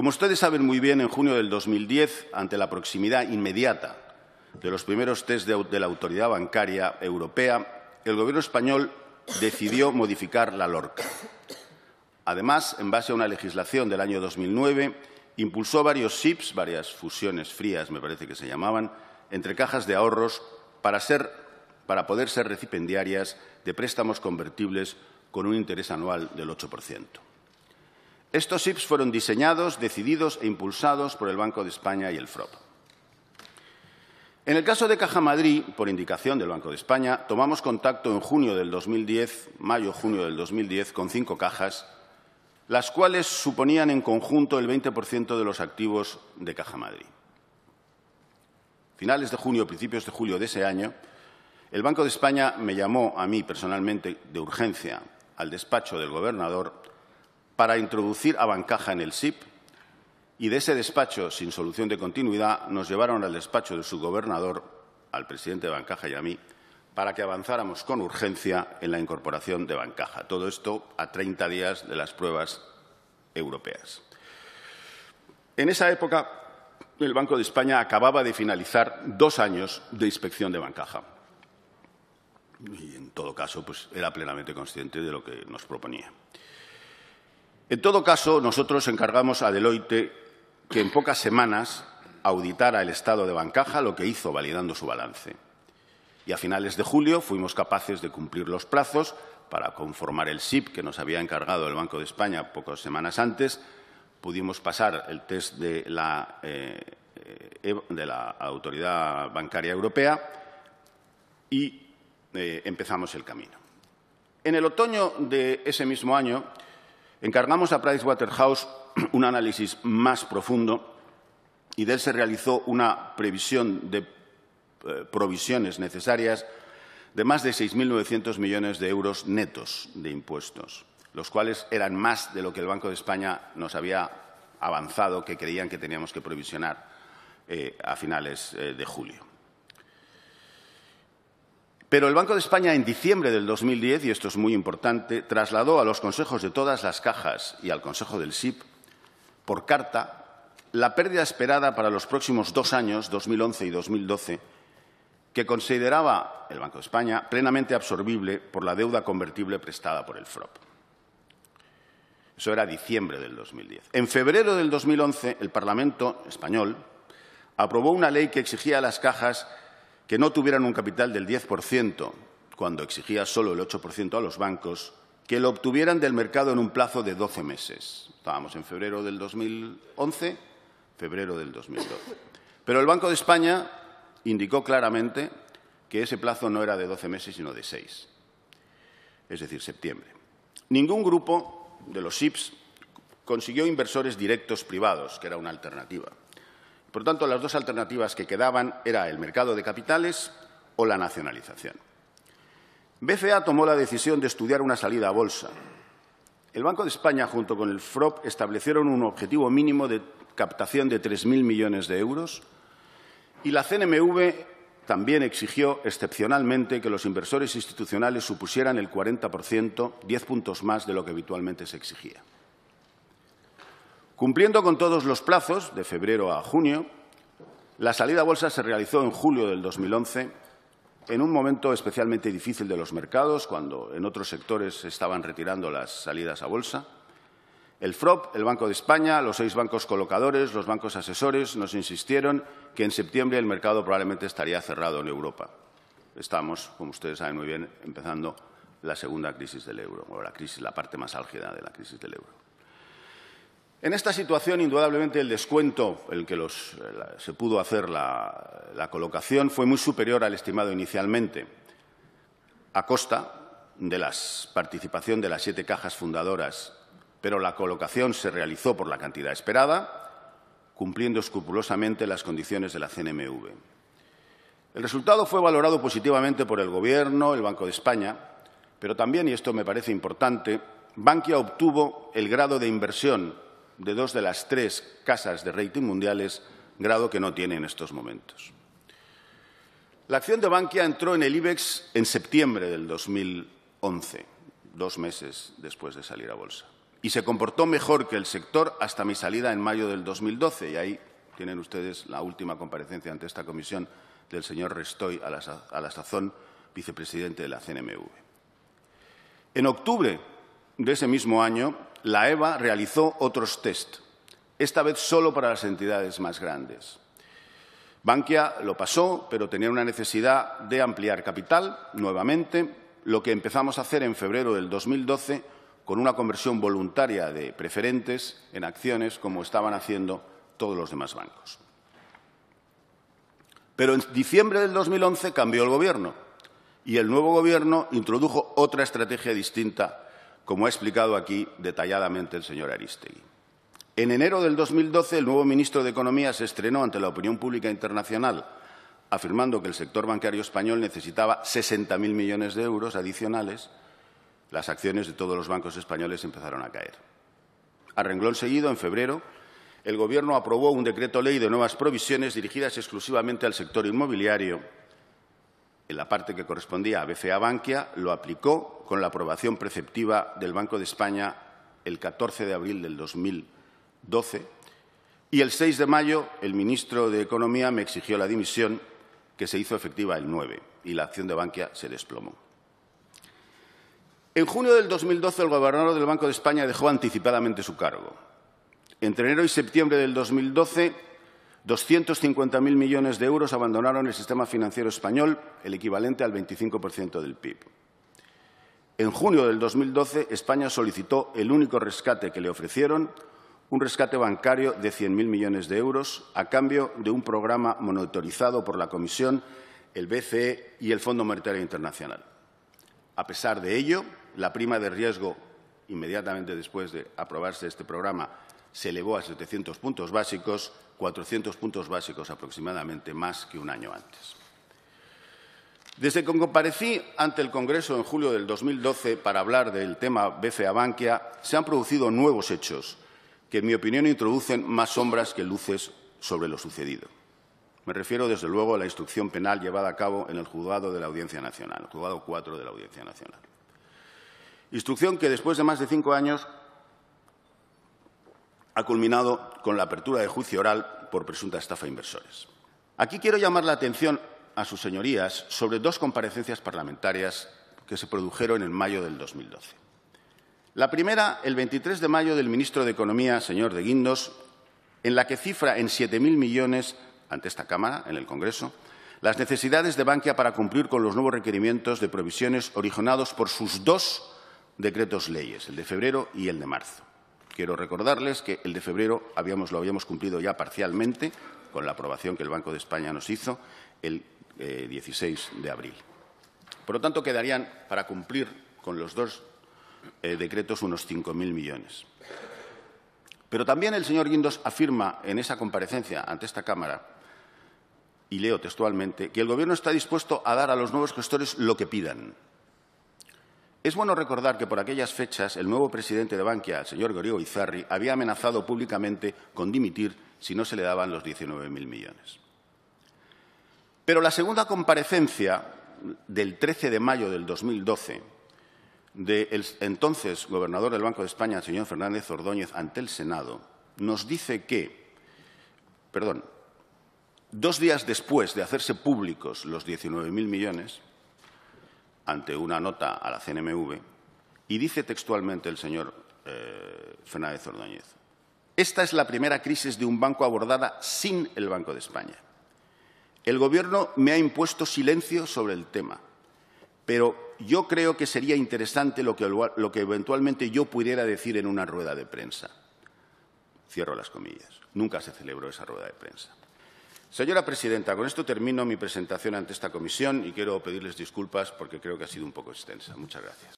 Como ustedes saben muy bien, en junio del 2010, ante la proximidad inmediata de los primeros test de la Autoridad Bancaria Europea, el Gobierno español decidió modificar la LORCA. Además, en base a una legislación del año 2009, impulsó varios SIPs, varias fusiones frías, me parece que se llamaban, entre cajas de ahorros para poder ser recipiendarias de préstamos convertibles con un interés anual del 8%. Estos SIPs fueron diseñados, decididos e impulsados por el Banco de España y el FROB. En el caso de Caja Madrid, por indicación del Banco de España, tomamos contacto en junio del 2010, mayo-junio del 2010, con 5 cajas, las cuales suponían en conjunto el 20% de los activos de Caja Madrid. Finales de junio, principios de julio de ese año, el Banco de España me llamó a mí personalmente de urgencia al despacho del gobernador para introducir a Bancaja en el SIP, y de ese despacho, sin solución de continuidad, nos llevaron al despacho de su gobernador, al presidente de Bancaja y a mí, para que avanzáramos con urgencia en la incorporación de Bancaja. Todo esto a 30 días de las pruebas europeas. En esa época, el Banco de España acababa de finalizar 2 años de inspección de Bancaja. Y, en todo caso, pues, era plenamente consciente de lo que nos proponía. En todo caso, nosotros encargamos a Deloitte que en pocas semanas auditara el estado de Bancaja, lo que hizo validando su balance. Y a finales de julio fuimos capaces de cumplir los plazos para conformar el SIP que nos había encargado el Banco de España pocas semanas antes. Pudimos pasar el test de la Autoridad Bancaria Europea y empezamos el camino. En el otoño de ese mismo año encargamos a Pricewaterhouse un análisis más profundo y de él se realizó una previsión de provisiones necesarias de más de 6.900 millones de euros netos de impuestos, los cuales eran más de lo que el Banco de España nos había avanzado, que creían que teníamos que provisionar a finales de julio. Pero el Banco de España, en diciembre del 2010, y esto es muy importante, trasladó a los consejos de todas las cajas y al Consejo del SIP, por carta, la pérdida esperada para los próximos 2 años, 2011 y 2012, que consideraba el Banco de España plenamente absorbible por la deuda convertible prestada por el FROB. Eso era diciembre del 2010. En febrero del 2011, el Parlamento español aprobó una ley que exigía a las cajas que no tuvieran un capital del 10%, cuando exigía solo el 8% a los bancos, que lo obtuvieran del mercado en un plazo de 12 meses. Estábamos en febrero del 2011, febrero del 2012. Pero el Banco de España indicó claramente que ese plazo no era de 12 meses, sino de 6, es decir, septiembre. Ningún grupo de los SIPs consiguió inversores directos privados, que era una alternativa. Por tanto, las 2 alternativas que quedaban eran el mercado de capitales o la nacionalización. BCA tomó la decisión de estudiar una salida a bolsa. El Banco de España, junto con el FROB, establecieron un objetivo mínimo de captación de 3.000 millones de euros y la CNMV también exigió excepcionalmente que los inversores institucionales supusieran el 40%, 10 puntos más de lo que habitualmente se exigía. Cumpliendo con todos los plazos, de febrero a junio, la salida a bolsa se realizó en julio del 2011, en un momento especialmente difícil de los mercados, cuando en otros sectores se estaban retirando las salidas a bolsa. El FROB, el Banco de España, los 6 bancos colocadores, los bancos asesores nos insistieron que en septiembre el mercado probablemente estaría cerrado en Europa. Estamos, como ustedes saben muy bien, empezando la segunda crisis del euro, o la parte más álgida de la crisis del euro. En esta situación, indudablemente, el descuento en el que se pudo hacer la colocación fue muy superior al estimado inicialmente, a costa de la participación de las 7 cajas fundadoras, pero la colocación se realizó por la cantidad esperada, cumpliendo escrupulosamente las condiciones de la CNMV. El resultado fue valorado positivamente por el Gobierno, el Banco de España, pero también, y esto me parece importante, Bankia obtuvo el grado de inversión de 2 de las 3 casas de rating mundiales, grado que no tiene en estos momentos. La acción de Bankia entró en el IBEX en septiembre del 2011, 2 meses después de salir a bolsa. y se comportó mejor que el sector hasta mi salida en mayo del 2012. Y ahí tienen ustedes la última comparecencia ante esta comisión del señor Restoy, a la sazón vicepresidente de la CNMV. En octubre de ese mismo año, la EBA realizó otros test, esta vez solo para las entidades más grandes. Bankia lo pasó, pero tenía una necesidad de ampliar capital nuevamente, lo que empezamos a hacer en febrero del 2012 con una conversión voluntaria de preferentes en acciones, como estaban haciendo todos los demás bancos. Pero en diciembre del 2011 cambió el Gobierno y el nuevo Gobierno introdujo otra estrategia distinta, como ha explicado aquí detalladamente el señor Arístegui. En enero del 2012, el nuevo ministro de Economía se estrenó ante la opinión pública internacional, afirmando que el sector bancario español necesitaba 60.000 millones de euros adicionales. Las acciones de todos los bancos españoles empezaron a caer. A renglón seguido, en febrero, el Gobierno aprobó un decreto ley de nuevas provisiones dirigidas exclusivamente al sector inmobiliario. En la parte que correspondía a BCA Bankia, lo aplicó con la aprobación preceptiva del Banco de España el 14 de abril del 2012 y el 6 de mayo el ministro de Economía me exigió la dimisión, que se hizo efectiva el 9, y la acción de Bankia se desplomó. En junio del 2012, el gobernador del Banco de España dejó anticipadamente su cargo. Entre enero y septiembre del 2012, 250.000 millones de euros abandonaron el sistema financiero español, el equivalente al 25% del PIB. En junio del 2012, España solicitó el único rescate que le ofrecieron, un rescate bancario de 100.000 millones de euros, a cambio de un programa monitorizado por la Comisión, el BCE y el Fondo Monetario Internacional. A pesar de ello, la prima de riesgo, inmediatamente después de aprobarse este programa, se elevó a 700 puntos básicos, 400 puntos básicos aproximadamente más que un año antes. Desde que comparecí ante el Congreso en julio del 2012 para hablar del tema BCA Bankia, se han producido nuevos hechos que, en mi opinión, introducen más sombras que luces sobre lo sucedido. Me refiero, desde luego, a la instrucción penal llevada a cabo en el Juzgado de la Audiencia Nacional, el Juzgado 4 de la Audiencia Nacional. Instrucción que, después de más de 5 años, ha culminado con la apertura de juicio oral por presunta estafa a inversores. Aquí quiero llamar la atención a sus señorías sobre dos comparecencias parlamentarias que se produjeron en mayo del 2012. La primera, el 23 de mayo, del ministro de Economía, señor de Guindos, en la que cifra en 7.000 millones ante esta Cámara, en el Congreso, las necesidades de Bankia para cumplir con los nuevos requerimientos de provisiones originados por sus dos decretos leyes, el de febrero y el de marzo. Quiero recordarles que el de febrero lo habíamos cumplido ya parcialmente con la aprobación que el Banco de España nos hizo el 16 de abril. Por lo tanto, quedarían para cumplir con los dos decretos unos 5.000 millones. Pero también el señor Guindos afirma en esa comparecencia ante esta Cámara, y leo textualmente, que el Gobierno está dispuesto a dar a los nuevos gestores lo que pidan. Es bueno recordar que por aquellas fechas el nuevo presidente de Bankia, el señor Gorigo Izarri, había amenazado públicamente con dimitir si no se le daban los 19.000 millones. Pero la segunda comparecencia, del 13 de mayo del 2012, del entonces gobernador del Banco de España, el señor Fernández Ordóñez, ante el Senado, nos dice que, 2 días después de hacerse públicos los 19.000 millones, ante una nota a la CNMV, y dice textualmente el señor Fernández Ordóñez: esta es la primera crisis de un banco abordada sin el Banco de España. El Gobierno me ha impuesto silencio sobre el tema, pero yo creo que sería interesante lo que eventualmente yo pudiera decir en una rueda de prensa. Cierro las comillas. Nunca se celebró esa rueda de prensa. Señora presidenta, con esto termino mi presentación ante esta comisión y quiero pedirles disculpas porque creo que ha sido un poco extensa. Muchas gracias.